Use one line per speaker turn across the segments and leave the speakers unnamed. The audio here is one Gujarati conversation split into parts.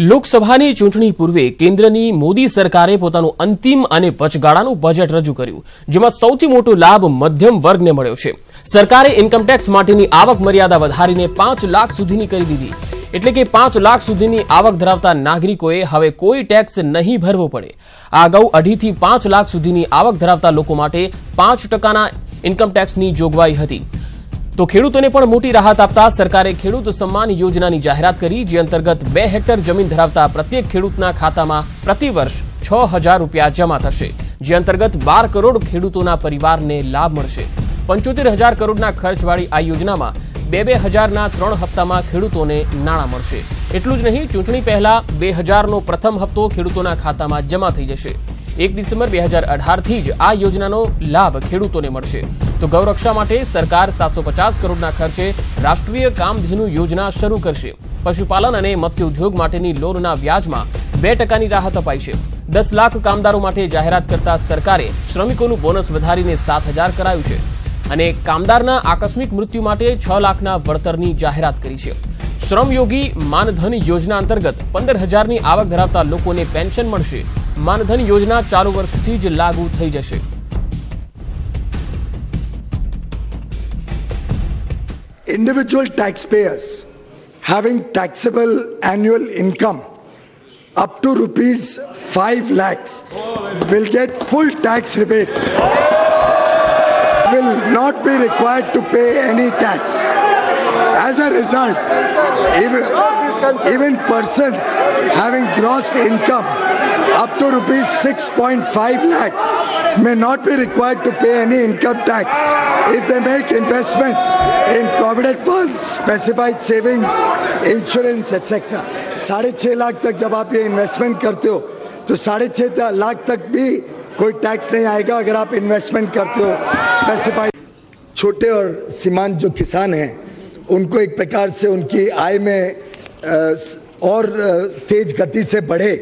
લોકસભાની ચૂંટણી પૂર્વે કેન્દ્રની મોદી સરકારે પોતાનું અંતિમ અને વચગાળાનું બજેટ રજૂ કર્યું, જેમાં સૌથી મોટો લાભ મધ્યમ વર્ગને મળ્યો છે। સરકારે ઇન્કમટેક્સ માટેની આવક મર્યાદા વધારીને 5 લાખ સુધીની કરી દીધી, એટલે કે 5 લાખ સુધીની આવક ધરાવતા નાગરિકોએ હવે કોઈ ટેક્સ નહીં ભરવો પડે। આ અગાઉ 2.5 થી 5 લાખ સુધીની આવક ધરાવતા લોકો માટે 5% ઇન્કમટેક્સની જોગવાઈ હતી। તો ખેડૂતોને પણ મોટી રાહત આપતા સરકારે ખેડૂત સન્માન યોજનાની જાહેરાત કરી, જે અંતર્ગત 2 હેક્ટર જમીન ધરાવતા પ્રત્યેક ખેડૂતના ખાતામાં પ્રતિ વર્ષ 6,000 રૂપિયા જમા થશે, જે અંતર્ગત 12 કરોડ ખેડૂતોના પરિવારને લાભ મળશે। 75,000 કરોડના ખર્ચવાળી આ યોજનામાં 2,000ના 3 હપ્તામાં ખેડૂતોને નાણાં મળશે। એટલું જ નહીં, ચૂંટણી પહેલા 2,000નો પ્રથમ હપ્તો ખેડૂતોના ખાતામાં જમા થઈ જશે। 1 ડિસેમ્બર 2018થી જ આ યોજનાનો લાભ ખેડૂતોને મળશે। તો ગૌરક્ષા માટે સરકાર 750 કરોડના ખર્ચે રાષ્ટ્રીય કામધેનુ યોજના શરૂ કરશે। પશુપાલન અને મત્સ્ય ઉદ્યોગ માટેની લોનના વ્યાજમાં 2%ની રાહત અપાઈ છે। 10 લાખ કામદારો માટે જાહેરાત કરતા સરકારે શ્રમિકોનું બોનસ વધારીને 7,000 કરાયું છે અને કામદારના આકસ્મિક મૃત્યુ માટે 6 લાખના વળતરની જાહેરાત કરી છે। શ્રમયોગી માનધન યોજના અંતર્ગત 15,000ની આવક ધરાવતા લોકોને પેન્શન મળશે। માનધન યોજના ચાલુ વર્ષથી જ લાગુ થઈ જશે।
Individual taxpayers having taxable annual income up to rupees 5 lakhs will get full tax rebate, will not be required to pay any tax. As a result, even persons having gross income up to rupees 6.5 lakhs may not be required to pay any income tax if they make investments in provident funds, specified savings, insurance, etc. 6.5 lakh तक जब आप ये इन्वेस्टमेंट करते हो तो 6.5 लाख तक भी कोई टैक्स नहीं आएगा अगर आप इन्वेस्टमेंट करते हो स्पेसिफाइड। छोटे और सीमांत जो किसान हैं उनको एक प्रकार से उनकी आय में और तेज गति से बढ़े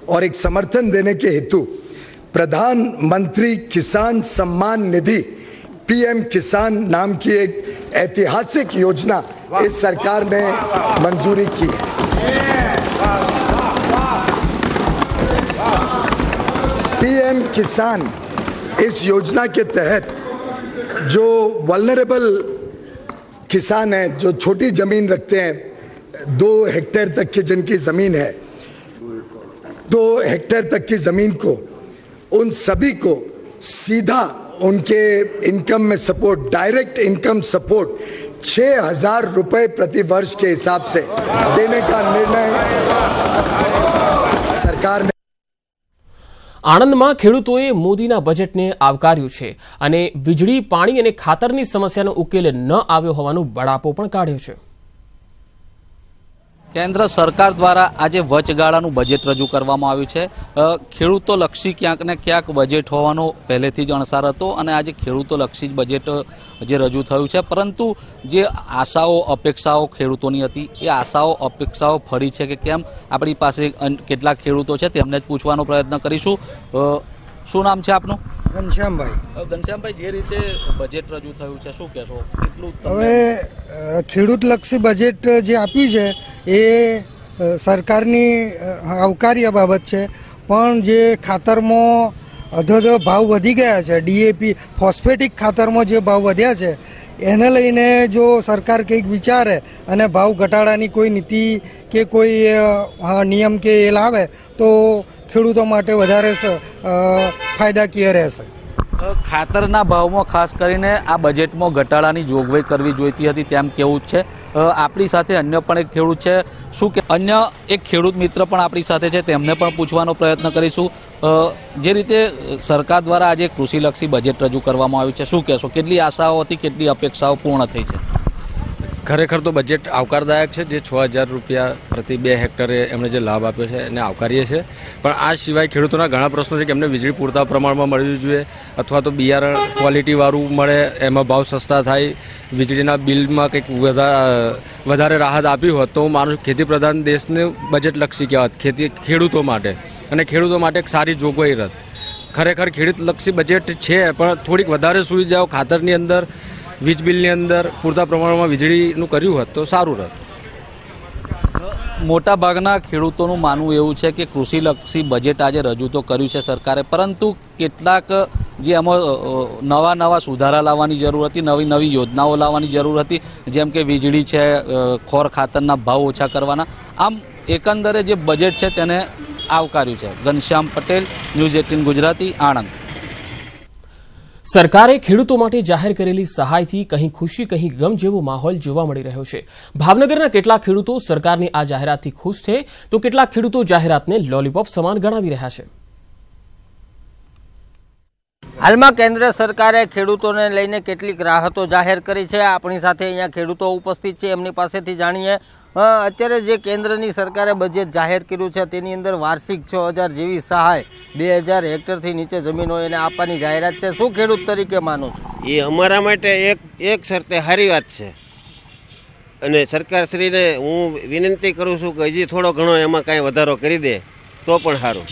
और एक समर्थन देने के हेतु प्रधानमंत्री किसान सम्मान निधि PM किसान नाम की एक ऐतिहासिक योजना इस सरकार ने मंजूरी की है। PM किसान इस योजना के तहत जो वल्नरेबल किसान हैं, जो छोटी जमीन रखते हैं, 2 हेक्टेयर तक की जिनकी जमीन है, 2 हेक्टेयर तक की जमीन को, उन सभी को सीधा उनके इनकम में सपोर्ट, डायरेक्ट इनकम सपोर्ट 6,000 रुपए प्रति वर्ष के हिसाब से देने का निर्णय सरकार ने।
આણંદમાં ખેડૂતોએ મોદીના બજેટને આવકાર્યું છે અને વીજળી, પાણી અને ખાતરની સમસ્યાનો ઉકેલ ન આવ્યો હોવાનો બળાપો પણ કાઢ્યો છે।
કેન્દ્ર સરકાર દ્વારા આજે વચગાળાનું બજેટ રજૂ કરવામાં આવ્યું છે। ખેડૂતોલક્ષી ક્યાંક ને ક્યાંક બજેટ હોવાનો પહેલેથી જ અણસાર હતો અને આજે ખેડૂતોલક્ષી બજેટ જે રજૂ થયું છે, પરંતુ જે આશાઓ અપેક્ષાઓ ખેડૂતોની હતી એ આશાઓ અપેક્ષાઓ ફરી છે કે કેમ, આપણી પાસે કેટલાક ખેડૂતો છે તેમને જ પૂછવાનો પ્રયત્ન કરીશું। શું નામ છે આપનું?
ઘનશ્યામભાઈ।
ઘનશ્યામભાઈ, જે રીતે બજેટ રજૂ થયું છે શું કહેશો? કેટલું
હવે ખેડૂતલક્ષી બજેટ જે આપ્યું છે એ સરકારની આવકાર્ય બાબત છે, પણ જે ખાતરમાં અધોધો ભાવ વધી ગયા છે, DAP ફોસ્ફેટિક ખાતરમાં જે ભાવ વધ્યા છે એને લઈને જો સરકાર કંઈક વિચારે અને ભાવ ઘટાડાની કોઈ નીતિ કે કોઈ નિયમ કે એ લાવે તો ખેડૂતો માટે વધારે ફાયદાકીય રહેશે।
ખાતરના ભાવમાં ખાસ કરીને આ બજેટમાં ઘટાડાની જોગવાઈ કરવી જોઈતી હતી તેમ કેવું છે। આપણી સાથે અન્ય પણ એક ખેડૂત છે, શું કે અન્ય એક ખેડૂત મિત્ર પણ આપણી સાથે છે, તેમને પણ પૂછવાનો પ્રયત્ન કરીશું। જે રીતે સરકાર દ્વારા આજે કૃષિલક્ષી બજેટ રજૂ કરવામાં આવ્યું છે, શું કહેશો? કેટલી આશાઓ હતી, કેટલી અપેક્ષાઓ પૂર્ણ થઈ છે?
ખરેખર તો બજેટ આવકારદાયક છે। જે 6,000 રૂપિયા પ્રતિ 2 હેક્ટરે એમણે જે લાભ આપ્યો છે એને આવકારીએ છીએ, પણ આ સિવાય ખેડૂતોના ઘણા પ્રશ્નો છે કે એમને વીજળી પૂરતા પ્રમાણમાં મળવી જોઈએ, અથવા તો બિયારણ ક્વોલિટીવાળું મળે, એમાં ભાવ સસ્તા થાય, વીજળીના બિલમાં કંઈક વધારે રાહત આપી હોત તો હું માનું ખેતી પ્રધાન દેશને બજેટલક્ષી કહેવાત ખેડૂતો માટે, અને ખેડૂતો માટે એક સારી જોગવાઈ રત। ખરેખર ખેડૂતલક્ષી બજેટ છે, પણ થોડીક વધારે સુવિધાઓ ખાતરની અંદર, વીજ બિલની અંદર પૂરતા પ્રમાણમાં વીજળીનું કર્યું હોત તો સારું રહેત।
મોટા ભાગના ખેડૂતોનું માનવું એવું છે કે કૃષિલક્ષી બજેટ આજે રજૂ તો કર્યું છે સરકારે, પરંતુ કેટલાક જે એમાં નવા સુધારા લાવવાની જરૂર હતી, નવી યોજનાઓ લાવવાની જરૂર હતી, જેમ કે વીજળી છે, ખોર ખાતરના ભાવ ઓછા કરવાના. આમ એકંદરે જે બજેટ છે તેને આવકાર્યું છે. ઘનશ્યામ પટેલ, ન્યૂઝ 18 ગુજરાતી, આણંદ.
સરકારે ખેડૂતો માટે જાહેર કરેલી સહાયથી કहीं ખુશી કहीं ગમ જેવો માહોલ જોવા મળી રહ્યો છે. ભાવનગરના કેટલાક ખેડૂતો સરકારની આ જાહેરાતથી ખુશ છે, તો કેટલાક ખેડૂતો જાહેરાતને લોલીપોપ સમાન ગણાવી રહ્યા છે.
હાલમાં કેન્દ્ર સરકારે ખેડૂતોને લઈને કેટલીક રાહતો જાહેર કરી છે. આપણી સાથે અહીંયા ખેડૂતો ઉપસ્થિત છે, એમની પાસેથી જાણીએ. અત્યારે જે કેન્દ્રની સરકારે બજેટ જાહેર કર્યું છે તેની અંદર વાર્ષિક 6000 જેવી સહાય 2000 હેક્ટરથી નીચે જમીન હોય એને આપવાની જાહેરાત છે. શું ખેડૂત તરીકે માનો?
એ અમારા માટે એક શરતે સારી વાત છે, અને સરકારશ્રીને હું વિનંતી કરું છું કે હજી થોડો ઘણો એમાં કાંઈ વધારો કરી દે તો પણ સારું.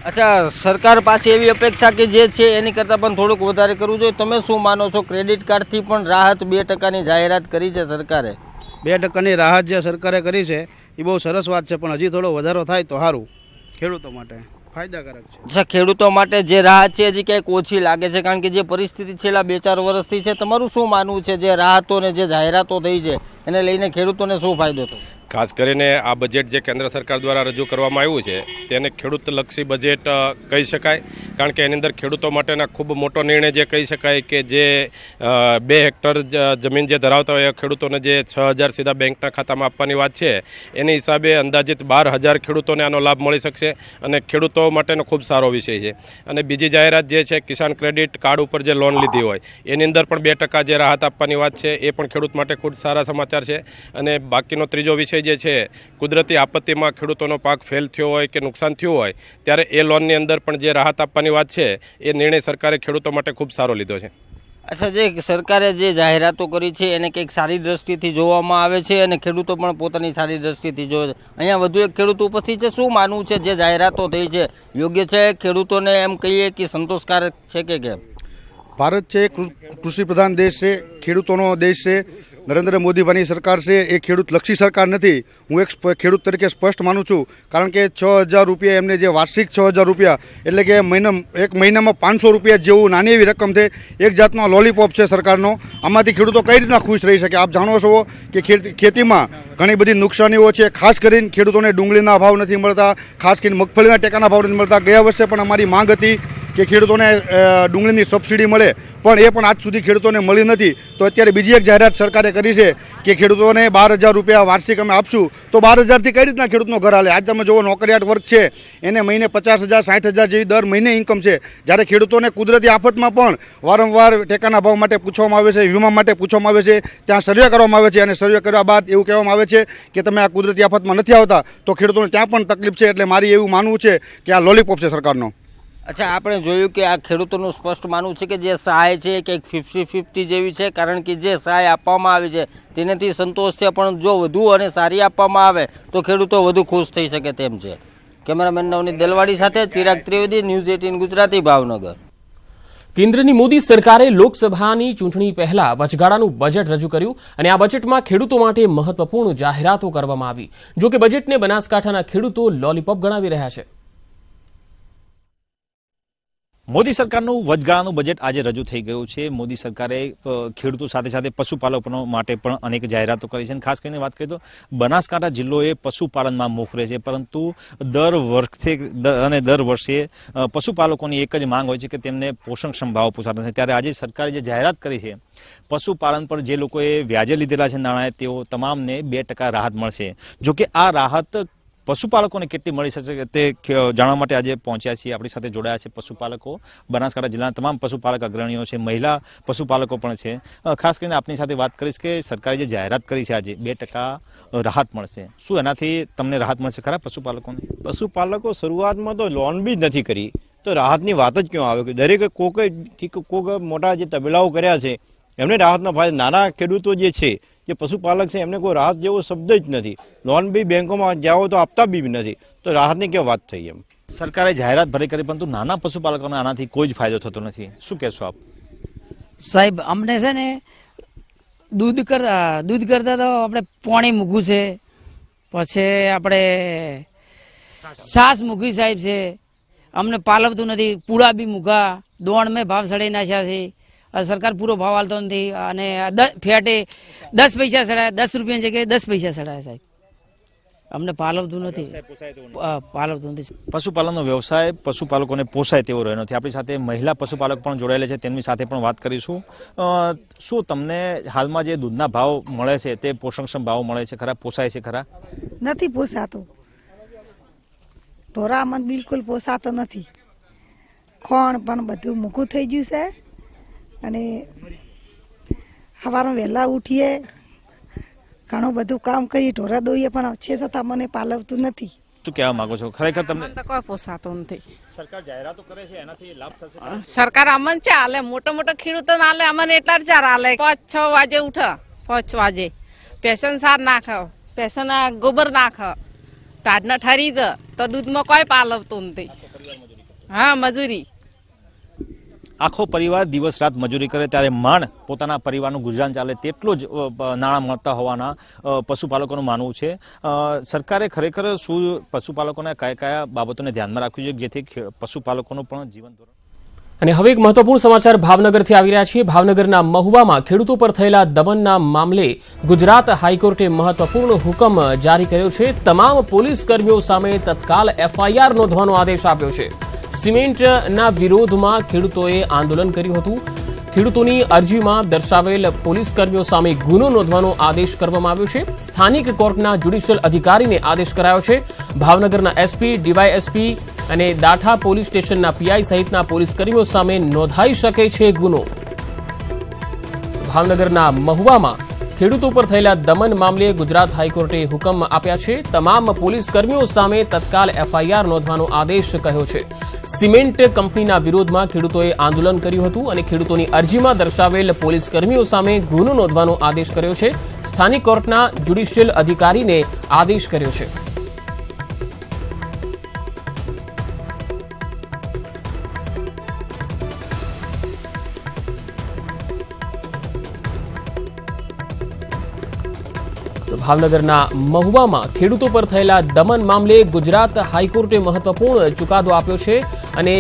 અચ્છા, સરકાર પાસે એવી અપેક્ષા કે જે છે એની કરતાં પણ થોડુંક વધારે કરવું જોઈએ. તમે શું માનો છો? ક્રેડિટ કાર્ડથી પણ રાહત 2%ની જાહેરાત કરી છે સરકારે.
2%ની રાહત જે સરકારે કરી છે એ બહુ સરસ વાત છે, પણ હજી થોડો વધારો થાય તો સારું, ખેડૂતો માટે ફાયદાકારક છે.
અચ્છા, ખેડૂતો માટે જે રાહત છે હજી ક્યાંક ઓછી લાગે છે, કારણ કે જે પરિસ્થિતિ છેલ્લા 2-4 વર્ષથી છે. તમારું શું માનવું છે? જે રાહતો ને જે જાહેરાતો થઈ છે એને લઈને ખેડૂતોને શું ફાયદો થયો?
ખાસ કરીને આ બજેટ જે કેન્દ્ર સરકાર દ્વારા રજૂ કરવામાં આવ્યું છે તેને ખેડૂતલક્ષી બજેટ કહી શકાય, કારણ કે એની અંદર ખેડૂતો માટેના ખૂબ મોટો નિર્ણય જે કહી શકાય કે જે 2 હેક્ટર જમીન જે ધરાવતા હોય એ ખેડૂતોને જે 6000 સીધા બેંકના ખાતામાં આપવાની વાત છે, એની હિસાબે અંદાજિત 12000 ખેડૂતોને આનો લાભ મળી શકશે અને ખેડૂતો માટેનો ખૂબ સારો વિષય છે. અને બીજી જાહેરાત જે છે કિસાન ક્રેડિટ કાર્ડ ઉપર જે લોન લીધી હોય એની અંદર પણ 2% જે રાહત આપવાની વાત છે એ પણ ખેડૂત માટે ખૂબ સારા સમાચાર છે. અને બાકીનો ત્રીજો વિષય જે છે કુદરતી આપત્તિમાં ખેડૂતોનો પાક ફેલ થયો હોય કે નુકસાન થયું હોય ત્યારે એ લોનની અંદર પણ જે રાહત આપવાની વાત છે એ નિર્ણય સરકારે ખેડૂતો માટે ખૂબ સારો લીધો છે.
અચ્છા, જે સરકારે જે જાહેરાતો કરી છે એને કંઈક સારી દ્રષ્ટિથી જોવામાં આવે છે અને ખેડૂતો પણ પોતાની સારી દ્રષ્ટિથી જોવે છે. અહીંયા વધુ એક ખેડૂત ઉપસ્થિત છે. શું માનવું છે જે જાહેરાતો થઈ છે યોગ્ય છે? ખેડૂતોને એમ કહીએ કે સંતોષકારક છે કે કેમ?
ભારત છે કૃષિ પ્રધાન દેશ છે, ખેડૂતોનો દેશ છે. નરેન્દ્ર મોદીભાઈની સરકાર છે એ ખેડૂતલક્ષી સરકાર નથી. હું એક ખેડૂત તરીકે સ્પષ્ટ માનું છું, કારણ કે 6000 રૂપિયા એમને જે વાર્ષિક 6000 રૂપિયા એટલે કે એક મહિનામાં 500 રૂપિયા જેવું નાની એવી રકમ છે, એક જાતનો લોલીપોપ છે સરકારનો. આમાંથી ખેડૂતો કઈ રીતના ખુશ રહી શકે? આપ જાણો છો કે ખેતીમાં ઘણી બધી નુકસાનીઓ છે. ખાસ કરીને ખેડૂતોને ડુંગળીના ભાવ નથી મળતા, ખાસ કરીને મગફળીના ટેકાના ભાવ નથી મળતા. ગયા વર્ષે પણ અમારી માંગ હતી કે ખેડૂતોને ડુંગળીની સબસિડી મળે, પણ એ પણ આજ સુધી ખેડૂતોને મળી નથી. તો અત્યારે બીજી એક જાહેરાત સરકારે કરી છે કે ખેડૂતોને 12000 રૂપિયા વાર્ષિક અમે આપશું. તો 12000થી કઈ રીતના ખેડૂતનો ઘર હાલે? આજ તમે જુઓ નોકરિયાત વર્ગ છે એને મહિને 50000 60000 જેવી દર મહિને ઇન્કમ છે, જ્યારે ખેડૂતોને કુદરતી આફતમાં પણ વારંવાર ટેકાના ભાવ માટે પૂછવામાં આવે છે, વીમા માટે પૂછવામાં આવે છે, ત્યાં સર્વે કરવામાં આવે છે અને સર્વે કર્યા બાદ એવું કહેવામાં આવે છે કે તમે આ કુદરતી આફતમાં નથી આવતા, તો ખેડૂતોને ત્યાં પણ તકલીફ છે. એટલે મારી એવું માનવું છે કે આ લોલીપોપ છે સરકારનો.
અચ્છા, આપણે જોયું કે આ ખેડૂતોનું સ્પષ્ટ માનવું છે કે જે સહાય છે કંઈક 50-50 જેવી છે, કારણ કે જે સહાય આપવામાં આવી છે તેનાથી સંતોષ છે, પણ જો વધુ અને સારી આપવામાં આવે તો ખેડૂતો વધુ ખુશ થઈ શકે તેમ છે. કેમેરામેન નવનીત દલવાડી સાથે ચિરાગ ત્રિવેદી, ન્યૂઝ 18 ગુજરાતી, ભાવનગર.
કેન્દ્રની મોદી સરકારે લોકસભાની ચૂંટણી પહેલા વચગાળાનું બજેટ રજૂ કર્યું અને આ બજેટમાં ખેડૂતો માટે મહત્વપૂર્ણ જાહેરાતો કરવામાં આવી. જો કે બજેટને બનાસકાંઠાના ખેડૂતો લોલીપોપ ગણાવી રહ્યા છે.
મોદી સરકારનું વચગાળાનું બજેટ આજે રજૂ થઈ ગયું છે. મોદી સરકારે ખેડૂતો સાથે સાથે પશુપાલકો માટે પણ અનેક જાહેરાતો કરી છે. ખાસ કરીને વાત કરીએ તો બનાસકાંઠા જિલ્લો એ પશુપાલનમાં મોખરે છે, પરંતુ દર વર્ષે પશુપાલકોની એક જ માંગ હોય છે કે તેમને પોષણક્ષમ ભાવ પૂછાતા નથી. ત્યારે આજે સરકારે જે જાહેરાત કરી છે પશુપાલન પર જે લોકોએ વ્યાજે લીધેલા છે નાણાં, તેઓ તમામને 2% રાહત મળશે. જોકે આ રાહત પશુપાલકોને કેટલી મળી શકે તે જાણવા માટે આજે પહોંચ્યા છીએ. આપણી સાથે જોડાયા છે પશુપાલકો, બનાસકાંઠા જિલ્લાના તમામ પશુપાલક અગ્રણીઓ છે, મહિલા પશુપાલકો પણ છે. ખાસ કરીને આપની સાથે વાત કરીશ કે સરકારે જે જાહેરાત કરી છે આજે 2% રાહત મળશે, શું એનાથી તમને રાહત મળશે ખરા પશુપાલકોને?
પશુપાલકો શરૂઆતમાં તો લોન બી નથી કરી, તો રાહતની વાત જ ક્યાં આવે? કે દરેક કોક મોટા જે તબેલાઓ કર્યા છે એમને રાહતનો ફાયદો. નાના ખેડૂતો જે છે, જે પશુપાલક છે, એમને કોઈ રાહત જેવો શબ્દ જ નથી. લોન બી બેંકોમાં જાઓ તો આપતા બી નથી, તો રાહતની ક્યાં વાત થઈ? એમ
સરકારે જાહેરાત ભરી કરી, પરંતુ નાના પશુપાલકોને આનાથી કોઈ જ ફાયદો થતો નથી. શું કહેશો આપ?
સાહેબ, અમને છે ને દૂધ કરતા તો આપણે પાણી મૂકવું છે, પછી આપણે છાસ મૂકી સાહેબ છે, અમને પાલવતું નથી, પૂળા બી મૂકા, દોણ મેં ભાવ સડાઈ નાખ્યા છે, સરકાર પૂરો ભાવ આલતો નથી, અને ફેટે 10 પૈસા સડાય, 10 રૂપિયાની જગ્યાએ 10 પૈસા સડાય સાહેબ, અમને પાલવતું નથી, પાલવતું નથી.
પશુપાલનનો વ્યવસાય પશુપાલકોને પોસાય તેવો રહ્યો નથી. આપણી સાથે મહિલા પશુપાલક પણ જોડાયેલા છે, તેમની સાથે પણ વાત કરીશું. શું તમને હાલમાં જે દૂધના ભાવ મળે છે તે પોષણક્ષમ ભાવ મળે છે ખરા, પોસાય છે ખરા?
નથી પોસાતો, ઢોરા મને બિલકુલ પોસાતો નથી, ખોણ પણ બધું મૂકું થઈ ગયું છે, અને સવારમાં વહેલા ઉઠીએ, ઘણું બધું કામ કરીએ, ઢોરા દોઈએ, પણ છે છતાં મને પાલવતું નથી.
શું કહેવા માંગો છો? ખરેખર તમને
કોઈ પોસાતો નથી.
સરકાર જાહેરાતો કરે છે, એનાથી લાભ થશે?
સરકાર અમને ચાલે, મોટો ખેડૂતો નાલે, અમને એટલા જ ચાલે. 5-6 વાગે ઉઠે, 5 વાગે પેશન સાર નાખ, પેશન ગોબર નાખ, ટાઢના ઠરી જ, તો દૂધમાં કોઈ પાલવતું નથી. હા, મજૂરી.
આખો પરિવાર દિવસ રાત મજૂરી કરે ત્યારે માંડ પોતાના પરિવારનું ગુજરાન ચાલે તેટલું જ નાણાં મળતા હોવાના પશુપાલકોનું માનવું છે. સરકારે ખરેખર શું પશુપાલકોને કયા બાબતોને ધ્યાનમાં રાખવી જોઈએ જેથી પશુપાલકોનું પણ જીવન ધોરણ.
અને હવે એક મહત્વપૂર્ણ સમાચાર ભાવનગરથી આવી રહ્યા છે. ભાવનગરના મહુવામાં ખેડૂતો પર થયેલા દમનના મામલે ગુજરાત હાઈકોર્ટે મહત્વપૂર્ણ હુકમ જારી કર્યો છે. તમામ પોલીસ કર્મીઓ સામે તત્કાલ FIR નોંધવાનો આદેશ આપ્યો છે. સિમેન્ટના વિરોધમાં ખેડૂતોએ આંદોલન કર્યું હતું. ખેડૂતોની અરજીમાં દર્શાવેલ પોલીસ કર્મીઓ સામે ગુનો નોંધવાનો આદેશ કરવામાં આવ્યો છે. સ્થાનિક કોર્ટના જ્યુડિશિયલ અધિકારીને આદેશ કરાયો છે. ભાવનગરના SP, DYSP અને દાઠા પોલીસ સ્ટેશનના PI સહિતના પોલીસ કર્મીઓ સામે નોંધાઈ શકે છે ગુનો. ભાવનગરના મહુવામાં ખેડૂતો પર થયેલા દમન મામલે ગુજરાત હાઈકોર્ટે હુકમ આપ્યા છે. તમામ પોલીસ કર્મીઓ સામે તત્કાલ FIR નોંધવાનો આદેશ કહ્યો છે. સિમેન્ટ કંપનીના વિરોધમાં ખેડૂતોએ આંદોલન કર્યું હતું અને ખેડૂતોની અરજીમાં દર્શાવેલ પોલીસ કર્મીઓ સામે ગુનો નોંધવાનો આદેશ કર્યો છે. સ્થાનિક કોર્ટના જ્યુડિશિયલ અધિકારીને આદેશ કર્યો છે. ભાવનગરના મહુવામાં ખેડૂતો પર થયેલા દમન મામલે ગુજરાત હાઈકોર્ટે મહત્વપૂર્ણ ચુકાદો આપ્યો છે અને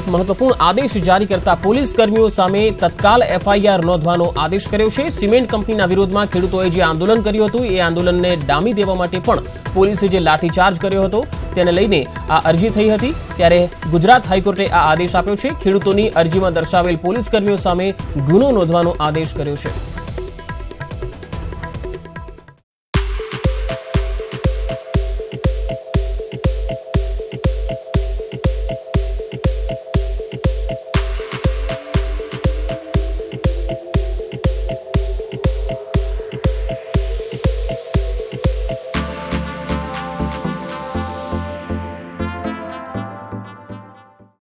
એક મહત્વપૂર્ણ આદેશ જારી કરતા પોલીસ કર્મીઓ સામે તત્કાલ FIR નોંધવાનો આદેશ કર્યો છે. સિમેન્ટ કંપનીના વિરોધમાં ખેડૂતોએ જે આંદોલન કર્યું હતું એ આંદોલનને ડામી દેવા માટે પણ પોલીસે જે લાઠીચાર્જ કર્યો હતો તેને લઈને આ અરજી થઈ હતી. ત્યારે ગુજરાત હાઈકોર્ટે આ આદેશ આપ્યો છે. ખેડૂતોની અરજીમાં દર્શાવેલ પોલીસ કર્મીઓ સામે ગુનો નોંધવાનો આદેશ કર્યો છે.